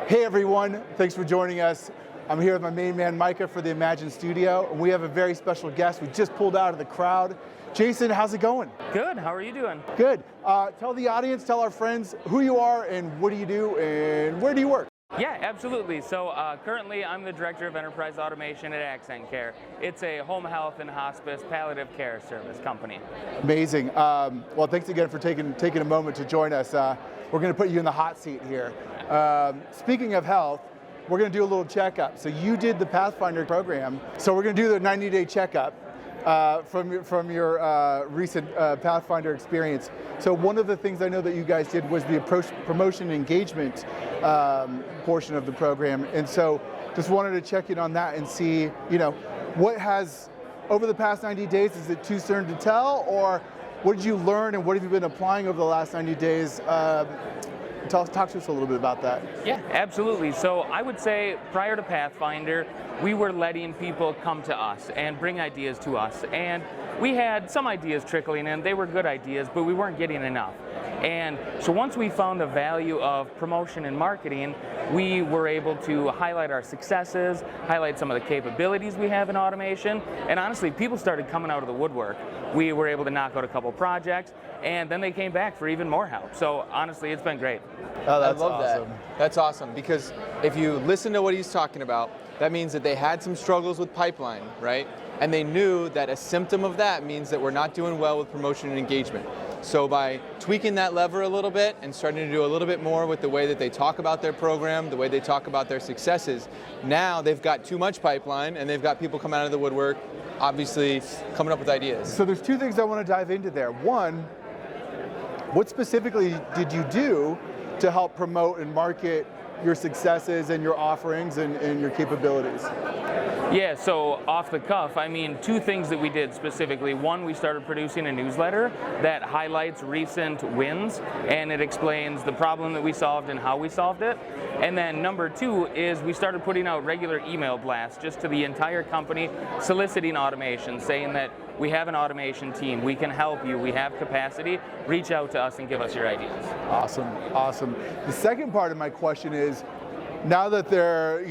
Hey everyone, thanks for joining us. I'm here with my main man Micah for the Imagine Studio, and we have a very special guest. We just pulled out of the crowd. Jason, how's it going? Good, how are you doing? Good. Tell the audience, tell our friends who you are and what do you do and where do you work? Yeah, absolutely. So currently I'm the Director of Enterprise Automation at AccentCare. It's a home health and hospice palliative care service company. Amazing. Well, thanks again for taking a moment to join us. We're going to put you in the hot seat here. Speaking of health, we're going to do a little checkup. So you did the Pathfinder program. So we're going to do the 90-day checkup from your recent Pathfinder experience. So one of the things I know that you guys did was the promotion engagement portion of the program. And so just wanted to check in on that and see, what has, over the past 90 days, is it too soon to tell, or what did you learn and what have you been applying over the last 90 days? Talk to us a little bit about that. Yeah, absolutely. So I would say prior to Pathfinder, we were letting people come to us and bring ideas to us. And we had some ideas trickling in. They were good ideas, but we weren't getting enough. And so once we found the value of promotion and marketing, we were able to highlight our successes, highlight some of the capabilities we have in automation, and honestly, people started coming out of the woodwork. We were able to knock out a couple projects, and then they came back for even more help. So honestly, it's been great. Oh, that's I love awesome. That's awesome, because if you listen to what he's talking about, that means that they had some struggles with pipeline, right? And they knew that a symptom of that means that we're not doing well with promotion and engagement. So by tweaking that lever a little bit and starting to do a little bit more with the way that they talk about their program, the way they talk about their successes, now they've got too much pipeline and they've got people coming out of the woodwork, obviously coming up with ideas. So there's two things I want to dive into there. One, what specifically did you do to help promote and market your successes and your offerings and your capabilities? Yeah, so off the cuff, two things that we did specifically. One, we started producing a newsletter that highlights recent wins, and it explains the problem that we solved and how we solved it. And then number two is we started putting out regular email blasts just to the entire company, soliciting automation, saying that we have an automation team, we can help you, we have capacity, reach out to us and give us your ideas. Awesome, awesome. The second part of my question is, now that they're,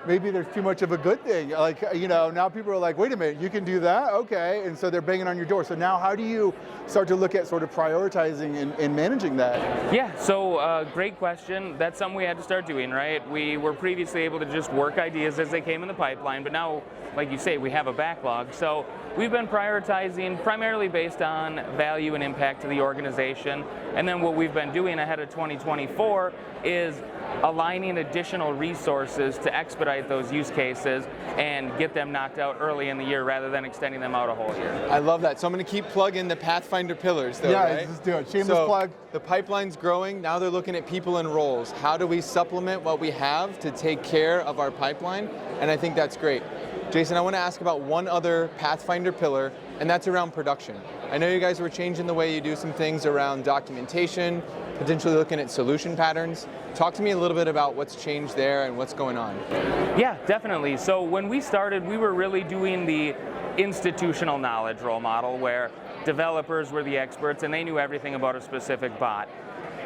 maybe there's too much of a good thing. Like, now people are like, wait a minute, you can do that? Okay. And so they're banging on your door. So now how do you start to look at sort of prioritizing and managing that? Yeah, so great question. That's something we had to start doing, right? We were previously able to just work ideas as they came in the pipeline, but now, like you say, we have a backlog. So we've been prioritizing primarily based on value and impact to the organization. And then what we've been doing ahead of 2024 is aligning additional resources to expedite those use cases and get them knocked out early in the year rather than extending them out a whole year. I love that. So I'm going to keep plugging the Pathfinder pillars though, yeah, right? Let's do it. Shameless plug. The pipeline's growing. Now they're looking at people and roles. How do we supplement what we have to take care of our pipeline? And I think that's great. Jason, I want to ask about one other Pathfinder pillar, and that's around production. I know you guys were changing the way you do some things around documentation, potentially looking at solution patterns. Talk to me a little bit about what's changed there and what's going on. Yeah, definitely. So when we started, we were really doing the institutional knowledge role model where developers were the experts and they knew everything about a specific bot.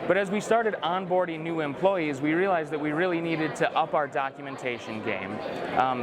But as we started onboarding new employees, we realized that we really needed to up our documentation game.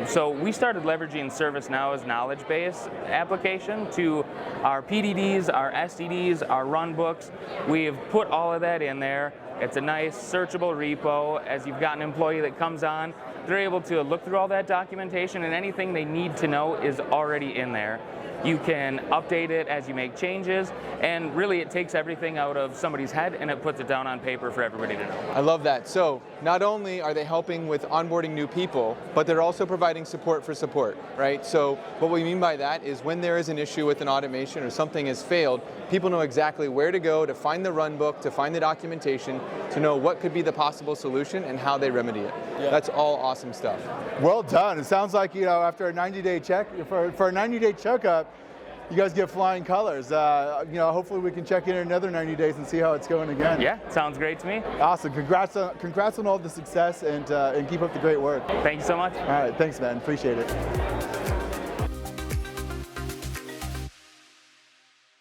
So we started leveraging ServiceNow's knowledge base application to our PDDs, our SDDs, our runbooks. We have put all of that in there. It's a nice searchable repo. As you've got an employee that comes on, they're able to look through all that documentation, and anything they need to know is already in there. You can update it as you make changes, and really it takes everything out of somebody's head and it puts it down on paper for everybody to know. I love that. So not only are they helping with onboarding new people, but they're also providing support for support, right? So what we mean by that is when there is an issue with an automation or something has failed, people know exactly where to go to find the runbook, to find the documentation, to know what could be the possible solution and how they remedy it. Yeah. That's all awesome stuff. Well done. It sounds like, after a 90-day check, for a 90-day checkup, you guys get flying colors. Hopefully we can check in another 90 days and see how it's going again. Yeah, sounds great to me. Awesome. Congrats on all the success and keep up the great work. Thank you so much. All right, thanks, man. Appreciate it.